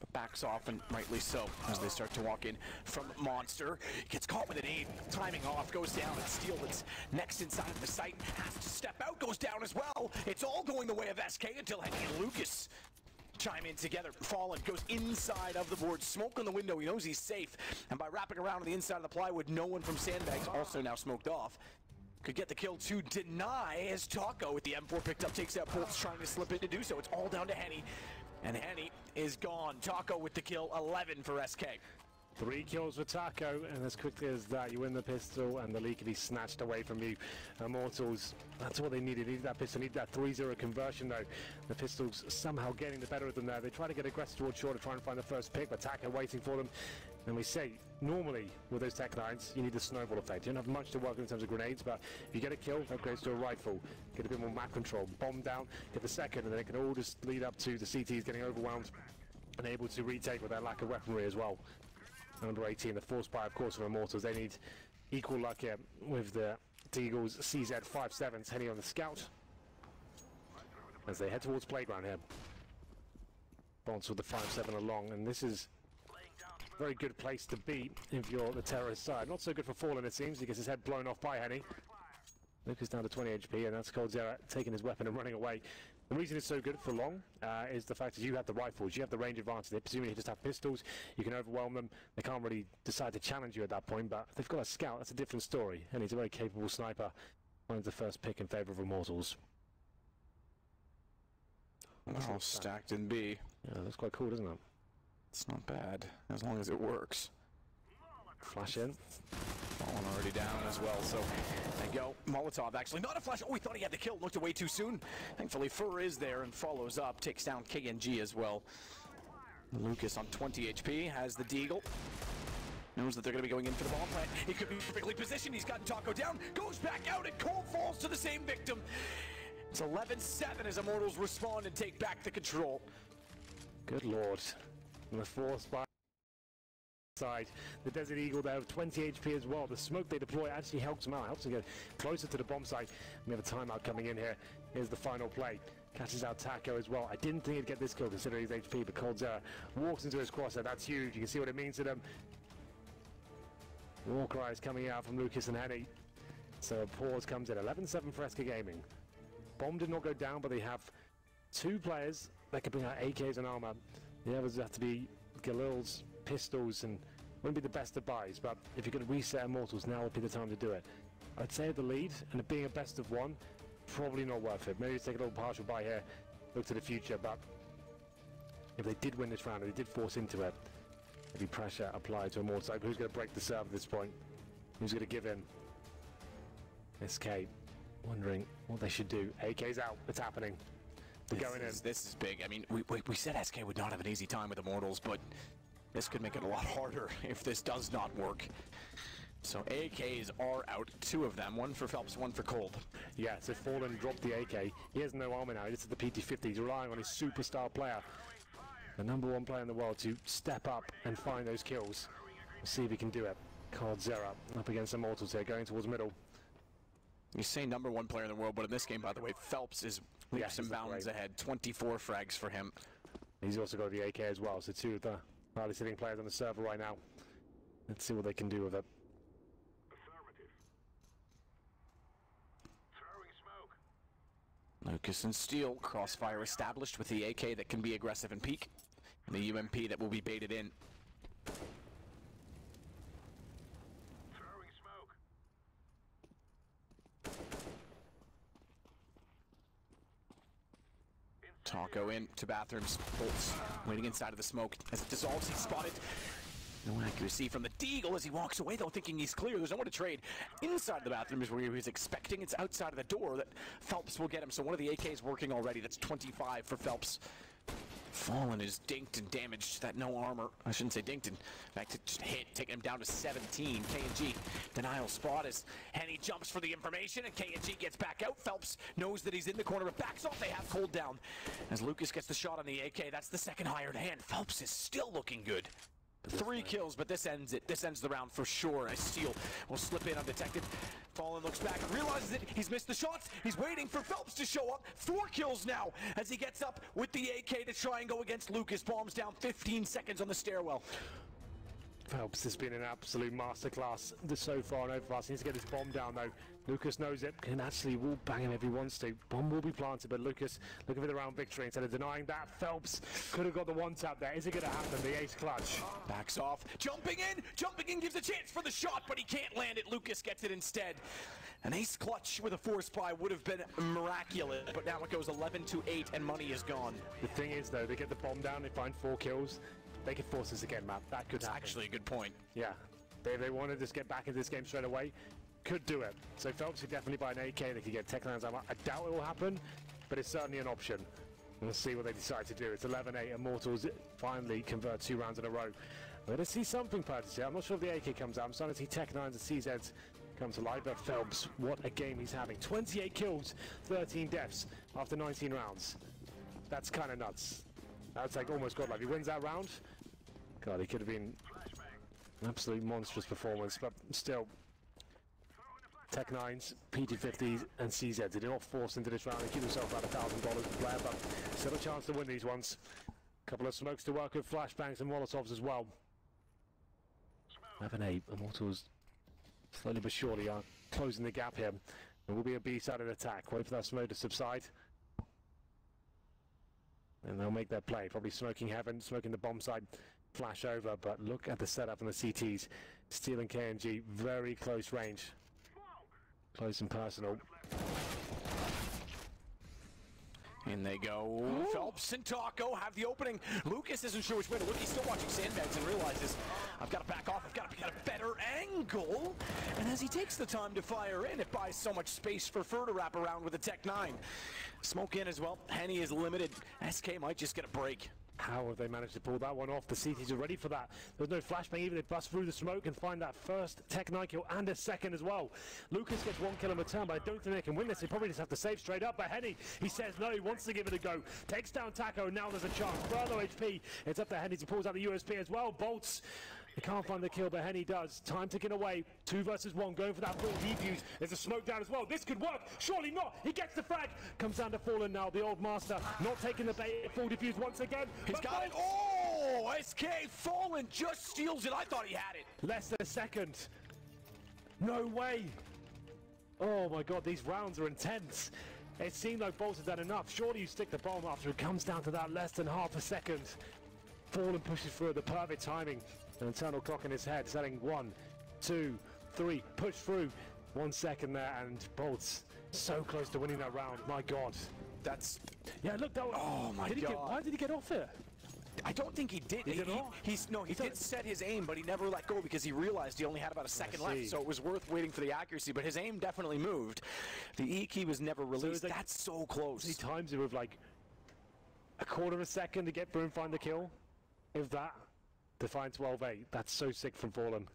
but backs off, and rightly so, as they start to walk in from Monster. Gets caught with an aid, timing off, goes down, and Steel that's next inside of the site has to step out, goes down as well. It's all going the way of SK until Henny and Lucas chime in together. Fallen goes inside of the board. Smoke on the window. He knows he's safe. And by wrapping around on the inside of the plywood, no one from sandbags, also now smoked off, could get the kill to deny as Taco with the M4 picked up takes out Bolts, trying to slip in to do so. It's all down to Henny. And Henny is gone. Taco with the kill, 11 for SK. 3 kills for Taco, and as quickly as that, you win the pistol, and the lead can be snatched away from you. Immortals, that's what they needed. They needed that pistol, needed that 3-0 conversion, though. The pistols somehow getting the better of them there. They try to get aggressive towards short to try and find the first pick, but Taco waiting for them. And we say, normally, with those Tech 9s, you need the snowball effect. You don't have much to work with in terms of grenades, but if you get a kill, upgrades to a rifle, get a bit more map control, bomb down, get the second, and then it can all just lead up to the CTs getting overwhelmed and able to retake with their lack of weaponry as well. Number 18, the force buy, of course, from Immortals. They need equal luck here with the Deagle's CZ-57s heading on the scout as they head towards playground here. Bonds with the 5-7 along, and this is a very good place to be if you're the terrorist side. Not so good for Fallen, it seems. He gets his head blown off by Henny. Lucas down to 20 HP, and that's coldzera taking his weapon and running away. The reason it's so good for long is the fact that you have the rifles, you have the range advantage. They presumably just have pistols, you can overwhelm them. They can't really decide to challenge you at that point, but if they've got a scout, that's a different story. And he's a very capable sniper. Finds the first pick in favor of Immortals. All stacked in B. Yeah, that's quite cool, doesn't it? It's not bad, as long as it works. Flash in. Fallen already down as well, so they go. Molotov actually, not a flash. Oh, he thought he had the kill, looked away too soon. Thankfully, Fur is there and follows up, takes down KNG as well. Lucas on 20 HP has the Deagle. Knows that they're going to be going in for the bomb plant. He could be perfectly positioned. He's got Taco down, goes back out, and Cole falls to the same victim. It's 11-7 as Immortals respond and take back the control. Good lord. And the force by side, the Desert Eagle there with 20 HP as well. The smoke they deploy actually helps him out, helps him get closer to the bomb site. We have a timeout coming in here. Here's the final play. Catches out Taco as well. I didn't think he'd get this kill considering his HP, but coldzera walks into his crosshair. That's huge. You can see what it means to them. War cries coming out from Lucas and Henny. So a pause comes in. 11-7 for SK Gaming. Bomb did not go down, but they have 2 players that can bring out AKs and armor. The others have to be Galil's pistols, and wouldn't be the best of buys, but if you're going to reset Immortals, now would be the time to do it. I'd say the lead, and it being a best of 1, probably not worth it. Maybe take a little partial buy here, look to the future, but if they did win this round, and they did force into it, there'd be pressure applied to Immortals. Who's going to break the serve at this point? Who's going to give in? SK wondering what they should do. AK's out. It's happening. They're going in. This is big. I mean, we said SK would not have an easy time with Immortals, but this could make it a lot harder if this does not work. So AKs are out, 2 of them, 1 for Phelps, 1 for Cold. Yeah, so Fallen dropped the AK. He has no armor now. This is the PT-50. He's relying on his superstar player, the #1 player in the world, to step up and find those kills. We'll see if he can do it. Cold Zera up against Immortals here, going towards middle. You say #1 player in the world, but in this game, by the way, Phelps is leaps and bounds ahead. 24 frags for him. He's also got the AK as well, so 2 of the hardest hitting players on the server right now. Let's see what they can do with it. Lucas and Steel, crossfire established with the AK that can be aggressive and peek, and the UMP that will be baited in. Throwing smoke. Taco in to bathrooms, Bolts waiting inside of the smoke. As it dissolves, he's spotted. No accuracy from the Deagle as he walks away, though, thinking he's clear. There's nowhere to trade. Inside the bathroom is where he was expecting. It's outside of the door that Phelps will get him. So one of the AKs working already. That's 25 for Phelps. Fallen is dinked and damaged. That no armor. I shouldn't say dinked. In fact, it just hit, taking him down to 17. KNG denial spot as Henny jumps for the information, and KNG gets back out. Phelps knows that he's in the corner, but backs off. They have Cold down. As Lucas gets the shot on the AK, that's the second hired hand. Phelps is still looking good. 3 kills, but this ends it. This ends the round for sure. As Steel will slip in undetected. Fallen looks back and realizes it. He's missed the shots. He's waiting for Phelps to show up. 4 kills now as he gets up with the AK to try and go against Lucas. Bombs down 15 seconds on the stairwell. Phelps has been an absolute masterclass so far and Overfast. He needs to get his bomb down though. Lucas knows it and actually will bang him if he wants to. Bomb will be planted, but Lucas looking for the round victory instead of denying that. Phelps could have got the 1-tap there. Is it going to happen? The ace clutch. Backs off. Jumping in gives a chance for the shot, but he can't land it. Lucas gets it instead. An ace clutch with a 4-spy would have been miraculous, but now it goes 11-8 and money is gone. The thing is though, they get the bomb down, they find 4 kills. They could force this again, Matt. That could happen. Actually a good point. Yeah. They want to just get back into this game straight away. Could do it. So Phelps could definitely buy an AK. They could get Tech9's ammo. I doubt it will happen, but it's certainly an option. We'll see what they decide to do. It's 11-8. Immortals finally convert 2 rounds in a row. We're going to see something purchased here. I'm not sure if the AK comes out. I'm starting to see Tech9s and CZs come to life, but Phelps, what a game he's having. 28 kills, 13 deaths after 19 rounds. That's kind of nuts. That's like almost godlike. He wins that round. God, he could have been an absolute monstrous performance, but still, Tech9s, PT50s, and CZs. They did not force into this round. They keep themselves about $1,000 per player, but still a chance to win these ones. A couple of smokes to work with, flashbangs and molotovs as well. 11-8. Immortals slowly but surely are closing the gap here. There will be a B-sided attack. Wait for that smoke to subside. And they'll make their play. Probably smoking heaven, smoking the bomb side. Flash over, but look at the setup on the CTs. Steel and KNG, very close range. Close and personal. In they go. Ooh. Phelps and Taco have the opening. Lucas isn't sure which way to look. He's still watching sandbags and realizes, I've got to back off. I've got to get a better angle. And as he takes the time to fire in, it buys so much space for Fur to wrap around with the Tech9. Smoke in as well. Henny is limited. SK might just get a break. How have they managed to pull that one off? The CTs are ready for that. There's no flashbang, even they bust through the smoke and find that first Tech9 kill and a second as well. Lucas gets 1 kill in return, but I don't think they can win this. They probably just have to save straight up. But Henny, he says no, he wants to give it a go. Takes down Taco, now there's a chance. Furlough HP, it's up to Henny. He pulls out the USP as well. Bolts. They can't find the kill, but Henny does. Time to get away. 2 versus 1, going for that full defuse. There's a smoke down as well. This could work. Surely not. He gets the frag. Comes down to Fallen now. The old master not taking the bait. Full defuse once again. He's got it. Oh, SK Fallen just steals it. I thought he had it. Less than a second. No way. Oh my God, these rounds are intense. It seemed like Bolts had done enough. Surely you stick the bomb after it comes down to that less than half a second. Fallen pushes through the perfect timing. An internal clock in his head, setting 1, 2, 3, push through. 1 second there, and Bolts so close to winning that round. My God. That's... Yeah, look, that was... Oh my God. Why did he get off it? I don't think he did. He did not? He did set his aim, but he never let go because he realized he only had about a second left, so it was worth waiting for the accuracy, but his aim definitely moved. The E key was never released. like, that's so close. He times it with like a quarter of a second to get through and find the kill. If that, to find 12-8, that's so sick from Fallen.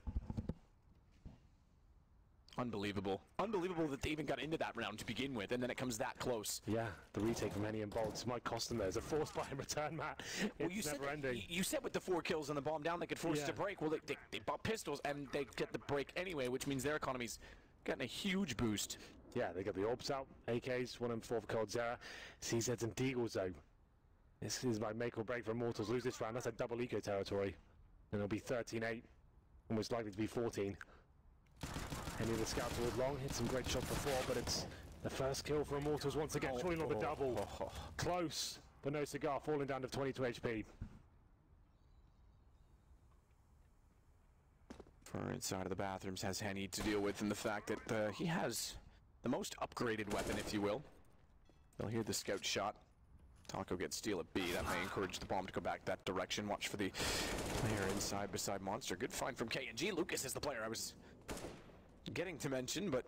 Unbelievable. Unbelievable that they even got into that round to begin with, and then it comes that close. Yeah, the retake from Henny and Bolts might cost them. There's a force buy in return, Matt. It's never ending. You said with the 4 kills and the bomb down, they could force it to break. Well, they bought pistols, and they get the break anyway, which means their economy's getting a huge boost. Yeah, they got the orbs out, AKs, 1 and 4 for Cold Zera, CZs and Deagles though. This is my make or break for Immortals. Lose this round, that's a double eco territory. And it'll be 13-8, almost likely to be 14. Any of the scouts towards long, hit some great shots before, but it's the first kill for Immortals once again. Surely not the double. Close, but no cigar, falling down to 22 HP. For inside of the bathrooms has Henny to deal with, and the fact that he has the most upgraded weapon, if you will. They'll hear the scout shot. Taco gets steal at B. That may encourage the bomb to go back that direction. Watch for the player inside beside Monster. Good find from K&G. Lucas is the player I was getting to mention, but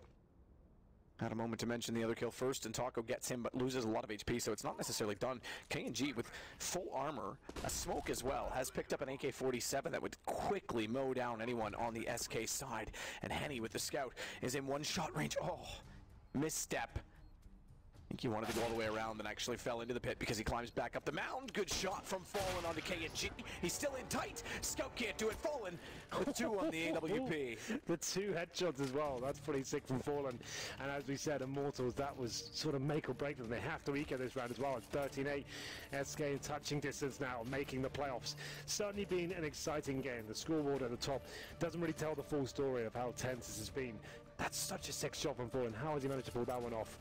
had a moment to mention the other kill first, and Taco gets him but loses a lot of HP, so it's not necessarily done. K&G with full armor, a smoke as well, has picked up an AK-47 that would quickly mow down anyone on the SK side, and Henny with the scout is in 1-shot range. Oh, misstep. I think he wanted to go all the way around and actually fell into the pit because he climbs back up the mound. Good shot from Fallen onto K&G. He's still in tight. Scout can't do it. Fallen with 2 on the AWP. The 2 headshots as well. That's pretty sick from Fallen. And as we said, Immortals, that was sort of make or break for them. They have to eco this round as well. It's 13-8. SK in touching distance now, making the playoffs. Certainly been an exciting game. The scoreboard at the top doesn't really tell the full story of how tense this has been. That's such a sick shot from Fallen. How has he managed to pull that one off?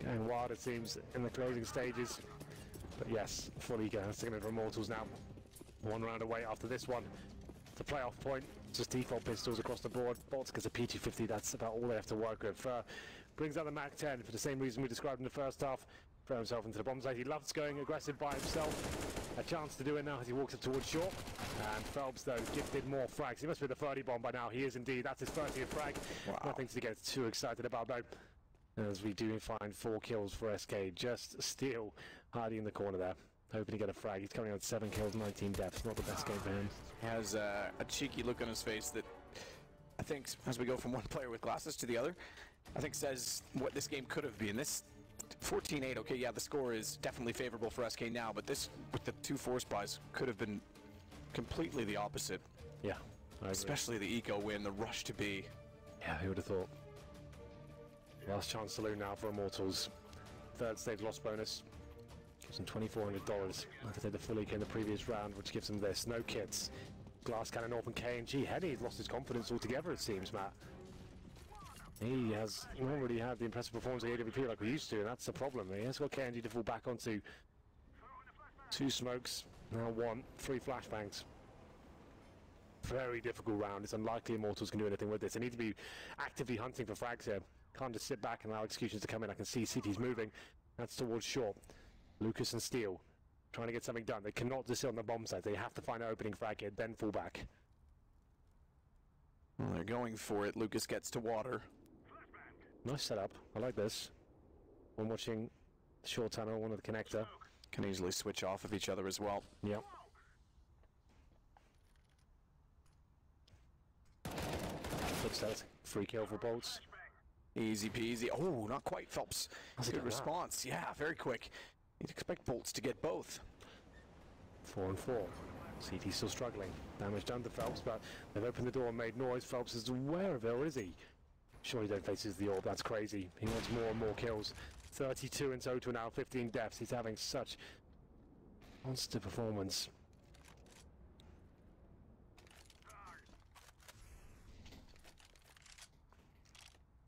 Going wild, it seems, in the closing stages. But yes, full eco has taken it for Immortals now. 1 round away after this one. The playoff point, just default pistols across the board. Bolts gets a P250, that's about all they have to work with. Brings out the MAC-10 for the same reason we described in the first half. Throw himself into the bomb site. He loves going aggressive by himself. A chance to do it now as he walks up towards shore. And Phelps, though, gifted more frags. He must be the 30 bomb by now. He is indeed. That's his 30th frag. Wow. Nothing to get too excited about, though. As we do find 4 kills for SK, just Steel hiding in the corner there, hoping to get a frag. He's coming out 7 kills, 19 deaths. Not the best game for him. He has a cheeky look on his face that I think, as we go from one player with glasses to the other, I think says what this game could have been. This 14-8, okay, yeah, the score is definitely favorable for SK now, but this, with the 2 force buys, could have been completely the opposite. Yeah, especially the eco win, the rush to B. Yeah, who would have thought? Last chance saloon now for Immortals. 3rd stage loss bonus. Gives them $2,400. Like I said, the full eco in the previous round, which gives them this. No kits. Glass Cannon North and K&G. Henny's lost his confidence altogether, it seems, Matt. He won't really have the impressive performance of the AWP like we used to, and that's the problem. He has got K&G to fall back onto. 2 smokes, now 1, 3 flashbangs. Very difficult round. It's unlikely Immortals can do anything with this. They need to be actively hunting for frags here. Can't just sit back and allow executions to come in. I can see cities moving. That's towards short. Lucas and Steele trying to get something done. They cannot just sit on the bomb site. They have to find an opening frag here, then fall back. Well, they're going for it. Lucas gets to water. Nice setup. I like this. One watching the short tunnel, one of the connector. Can easily switch off of each other as well. Yep. Looks like free kill for Bolts. Easy peasy. Oh, not quite, Phelps. Good response. Yeah, very quick. You'd expect Bolts to get both. 4 and 4. CT still struggling. Damage done to Phelps, but they've opened the door and made noise. Phelps is aware of it, or is he? Surely don't faces the orb. That's crazy. He wants more and more kills. 32 in total now, 15 deaths. He's having such monster performance.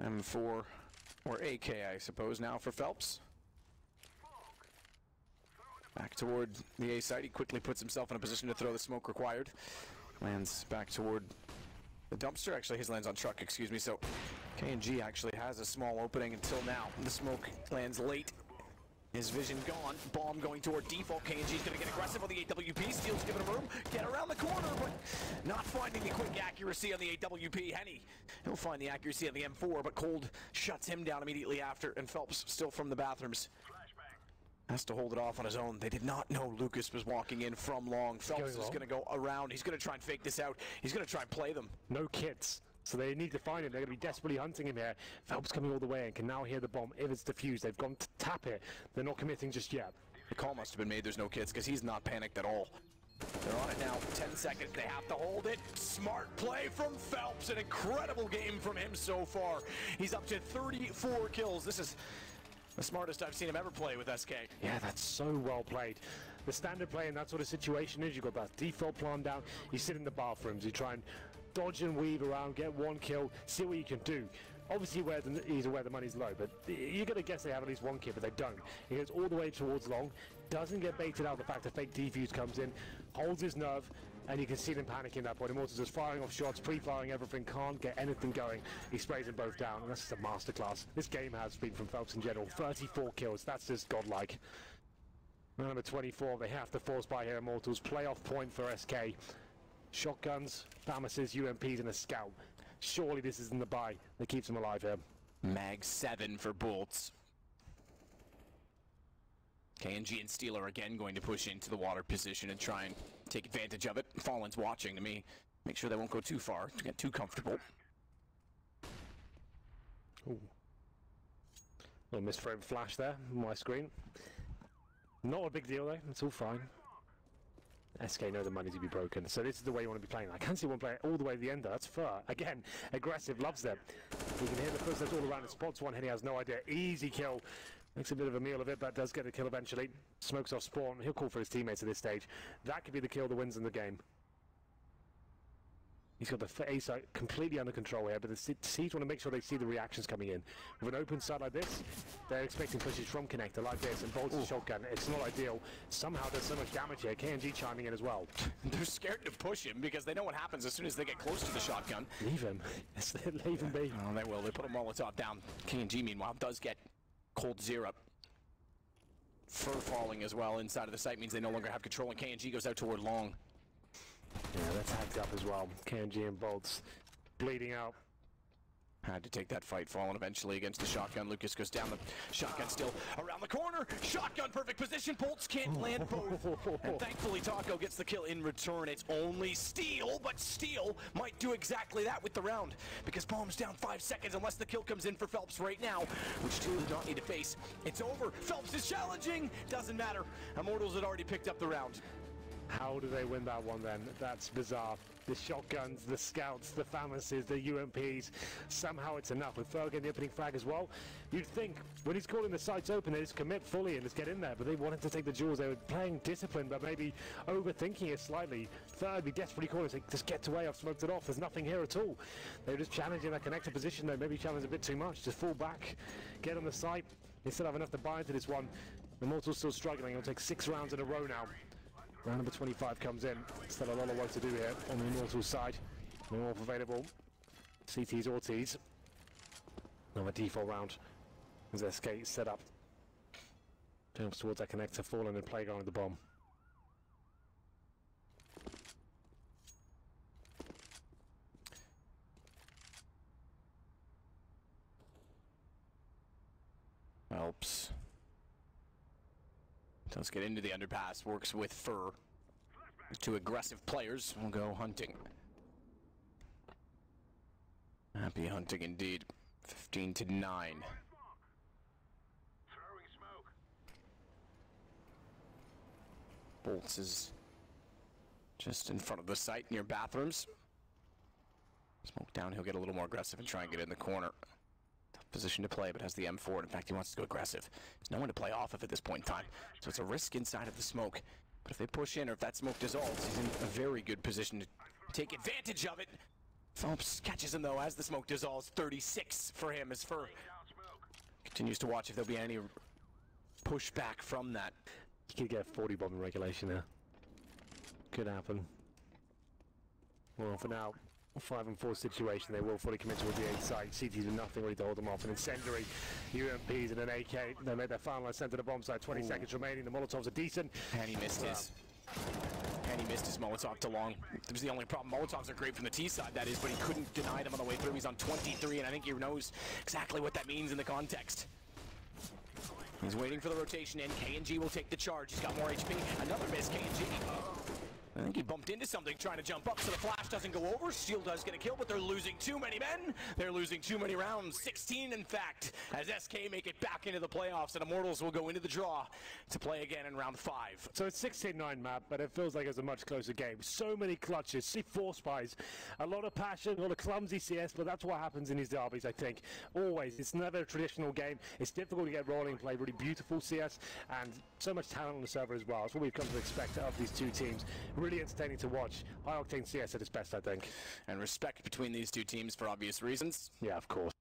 M4, or AK, I suppose, now for Phelps. Back toward the A site. He quickly puts himself in a position to throw the smoke required. Lands back toward the dumpster. Actually, his lands on truck, excuse me. So K&G actually has a small opening until now. The smoke lands late. His vision gone. Bomb going toward default. KNG's going to get aggressive on the AWP. Steel's giving him room. Get around the corner, but not finding the quick accuracy on the AWP. Henny, he'll find the accuracy on the M4, but Cold shuts him down immediately after, and Phelps still from the bathrooms. Has to hold it off on his own. They did not know Lucas was walking in from long. Phelps is going to go around. He's going to try and fake this out. He's going to try and play them. No kits. So they need to find him. They're going to be desperately hunting him here. Phelps coming all the way and can now hear the bomb if it's defused. They've gone to tap it. They're not committing just yet. The call must have been made. There's no kits because he's not panicked at all. They're on it now. 10 seconds. They have to hold it. Smart play from Phelps. An incredible game from him so far. He's up to 34 kills. This is the smartest I've seen him ever play with SK. Yeah, that's so well played. The standard play in that sort of situation is you've got that default plan down. You sit in the bathrooms. You try and dodge and weave around, get one kill, see what you can do. Obviously he's aware the money's low, but you're going to guess they have at least one kill, but they don't. He goes all the way towards long, doesn't get baited out the fact the fake defuse comes in, holds his nerve, and you can see them panicking at that point. Immortals just firing off shots, pre-firing everything, can't get anything going. He sprays them both down, and that's just a masterclass. This game has been from Phelps in general. 34 kills, that's just godlike. Number 24, they have to force by here, Immortals. Playoff point for SK. Shotguns, Thamuses, UMPs, and a scout. Surely this isn't the buy that keeps him alive here. Mag 7 for Bolts. KNG and Steel are again going to push into the water position and try and take advantage of it. Fallen's watching to me. Make sure they won't go too far to get too comfortable. Ooh. Little misframe flash there on my screen. Not a big deal though, it's all fine. SK know the money to be broken, so this is the way you want to be playing. I can see one player all the way to the end. That's fair. Again, aggressive, loves them. You can hear the footsteps all around and spots one, and he has no idea. Easy kill. Makes a bit of a meal of it, but does get a kill eventually. Smokes off spawn. He'll call for his teammates at this stage. That could be the kill that wins in the game. He's got the A site completely under control here, but the Siege want to make sure they see the reactions coming in. With an open side like this, they're expecting pushes from connector like this, and Bolts' shotgun. It's not ideal. Somehow there's so much damage here. KNG chiming in as well. They're scared to push him because they know what happens as soon as they get close to the shotgun. Leave him. Leave him be. Oh, they will. They put a Molotov down. KNG, meanwhile, does get Cold Zero. Fur falling as well inside of the site means they no longer have control, and KNG goes out toward long. Yeah, they're tagged up as well. KNG and Bolts bleeding out. Had to take that fight, Fallen eventually against the shotgun. Lucas goes down the shotgun still around the corner. Shotgun, perfect position. Bolts can't land both. And thankfully Taco gets the kill in return. It's only Steel, but Steel might do exactly that with the round because bomb's down 5 seconds unless the kill comes in for Phelps right now, which Steel does not need to face. It's over. Phelps is challenging. Doesn't matter. Immortals had already picked up the round. How do they win that one then? That's bizarre. The shotguns, the scouts, the Thamuses, the UMPs. Somehow it's enough. With Ferg getting the opening frag as well, you'd think when he's calling the sights open, they just commit fully and just get in there. But they wanted to take the jewels. They were playing discipline, but maybe overthinking it slightly. Ferg be desperately calling, saying, just get away, I've smoked it off. There's nothing here at all. They were just challenging that connector position though. Maybe challenge a bit too much. Just fall back, get on the site. They still have enough to buy into this one. Immortal's still struggling. It'll take 6 rounds in a row now. Round number 25 comes in. Still a lot of work to do here on the Immortals side. No more available. CTs or Ts. Another default round as their skate set up. Jumps towards that connector, Fallen and Playground with the bomb. Helps. Does get into the underpass, works with Fur. 2 aggressive players will go hunting. Happy hunting indeed. 15-9. Throwing smoke. Bolts is just in front of the site near bathrooms. Smoke down, he'll get a little more aggressive and try and get in the corner. Tough position to play, but has the M4, and in fact he wants to go aggressive. There's no one to play off of at this point in time, so it's a risk inside of the smoke. But if they push in, or if that smoke dissolves, he's in a very good position to take advantage of it. Phelps catches him though as the smoke dissolves. 36 for him as Fur continues to watch if there'll be any pushback from that. You could get a 40 bomb in regulation there. Could happen. Well, for now, 5-4 situation, they will fully commit towards the A site. CT's with nothing really to hold them off. An incendiary, UMPs and an AK. They made their final ascent to the bomb site. 20 seconds remaining. The Molotovs are decent. And he missed his. And he missed his Molotov to long. That was the only problem. Molotovs are great from the T side, that is, but he couldn't deny them on the way through. He's on 23, and I think he knows exactly what that means in the context. He's waiting for the rotation in. K&G will take the charge. He's got more HP. Another miss, K&G. I think he bumped into something trying to jump up, so the flash doesn't go over. Shield does get a kill, but they're losing too many men. They're losing too many rounds. 16, in fact, as SK make it back into the playoffs, and Immortals will go into the draw to play again in round 5. So it's 16-9 map, but it feels like it's a much closer game. So many clutches, C4 spies, a lot of passion, a lot of clumsy CS, but that's what happens in these derbies, I think. Always. It's never a traditional game. It's difficult to get rolling, play really beautiful CS, and so much talent on the server as well. That's what we've come to expect of these two teams. Really entertaining to watch. High octane CS at its best, I think. And respect between these two teams for obvious reasons. Yeah, of course.